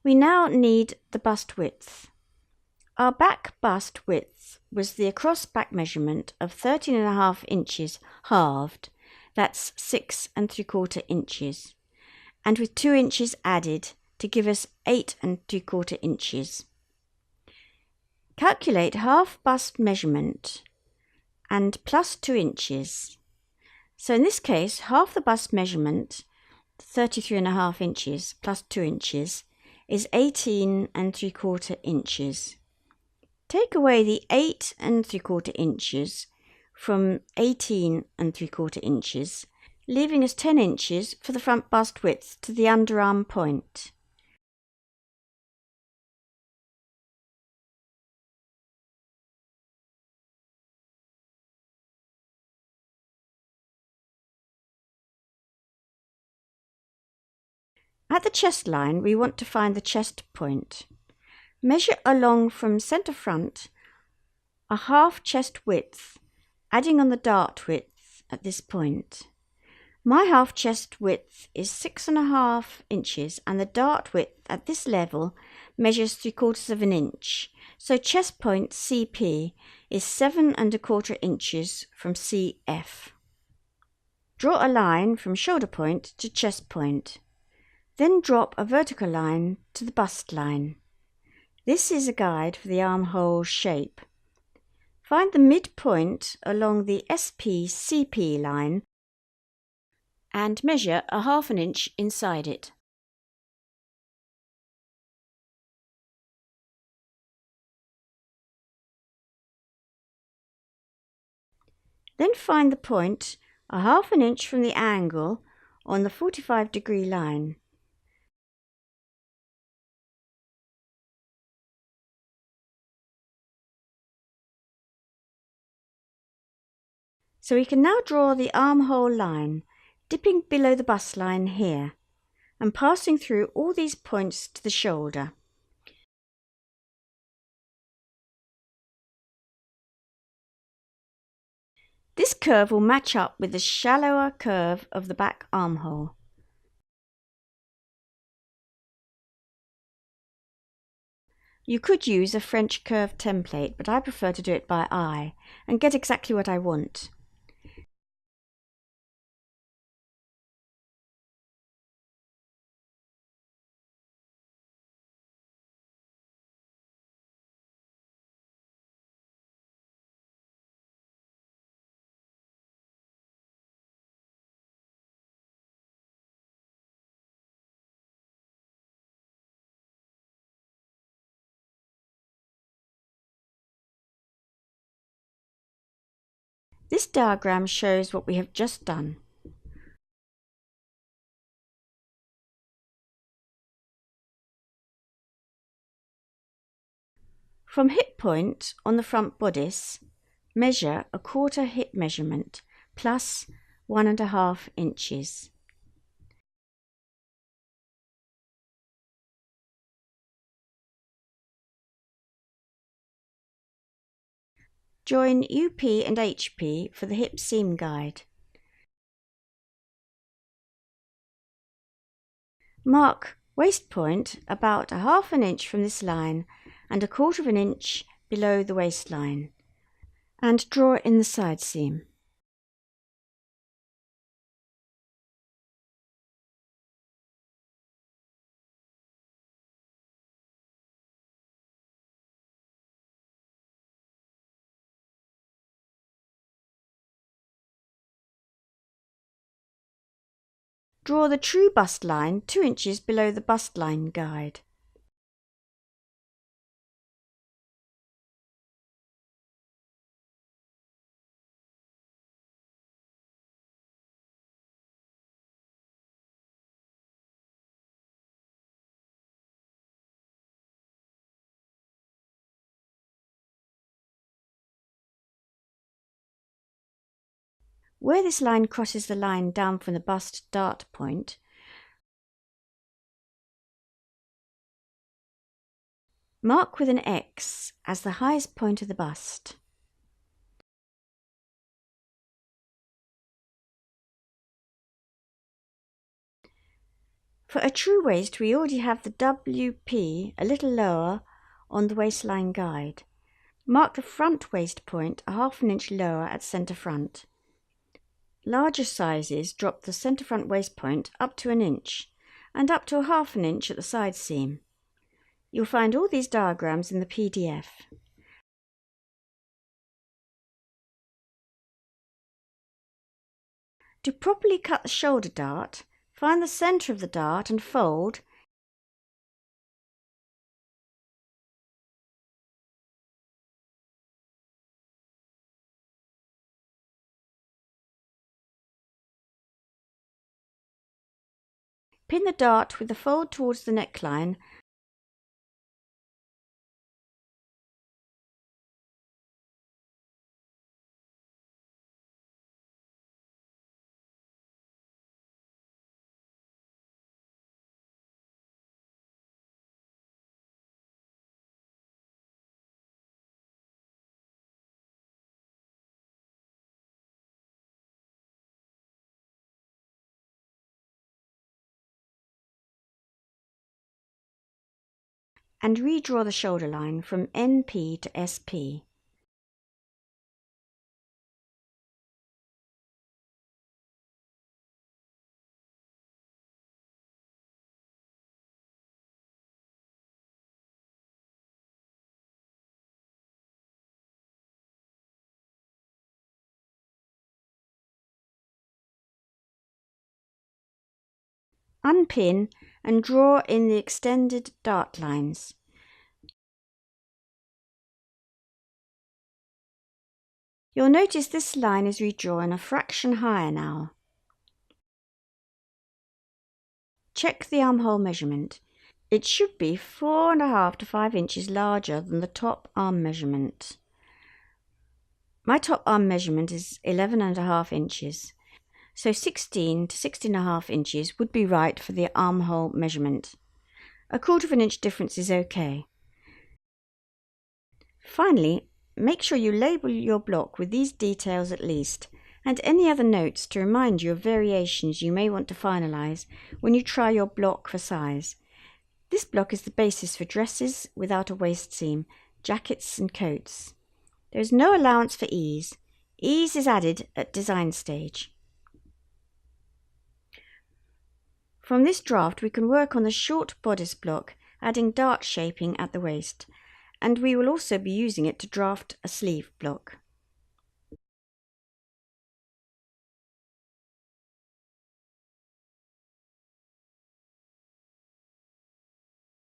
We now need the bust width. Our back bust width was the across back measurement of 13.5 inches halved, that's 6 3/4 inches, and with 2 inches added to give us 8 3/4 inches. Calculate half bust measurement and plus 2 inches. So in this case, half the bust measurement, 33.5 inches plus 2 inches, is 18 3/4 inches. Take away the 8 3/4 inches from 18 3/4 inches, leaving us 10 inches for the front bust width to the underarm point. At the chest line, we want to find the chest point. Measure along from centre front a half chest width, adding on the dart width at this point. My half chest width is 6.5 inches and the dart width at this level measures 3/4 inch, so chest point CP is 7 1/4 inches from CF. Draw a line from shoulder point to chest point. Then drop a vertical line to the bust line. This is a guide for the armhole shape. Find the midpoint along the SP-CP line and measure a 1/2 inch inside it. Then find the point a 1/2 inch from the angle on the 45-degree line. So we can now draw the armhole line, dipping below the bust line here, and passing through all these points to the shoulder. This curve will match up with the shallower curve of the back armhole. You could use a French curve template, but I prefer to do it by eye and get exactly what I want. This diagram shows what we have just done. From hip point on the front bodice, measure a 1/4 hip measurement plus 1.5 inches. Join UP and HP for the hip seam guide. Mark waist point about a 1/2 inch from this line and a 1/4 inch below the waistline, and draw in the side seam. Draw the true bust line 2 inches below the bust line guide. Where this line crosses the line down from the bust dart point, mark with an X as the highest point of the bust. For a true waist, we already have the WP a little lower on the waistline guide. Mark the front waist point a half an inch lower at centre front. Larger sizes drop the centre front waist point up to an inch and up to a half an inch at the side seam. You'll find all these diagrams in the PDF. To properly cut the shoulder dart, find the centre of the dart and fold Pin the dart with the fold towards the neckline and redraw the shoulder line from NP to SP. Unpin and draw in the extended dart lines. You'll notice this line is redrawn a fraction higher now. Check the armhole measurement. It should be 4.5 to 5 inches larger than the top arm measurement. My top arm measurement is 11.5 inches, so 16 to 16.5 inches would be right for the armhole measurement. A 1/4 of an inch difference is okay. Finally, make sure you label your block with these details at least, and any other notes to remind you of variations you may want to finalise when you try your block for size. This block is the basis for dresses without a waist seam, jackets and coats. There is no allowance for ease. Ease is added at design stage. From this draft we can work on the short bodice block, adding dart shaping at the waist, and we will also be using it to draft a sleeve block.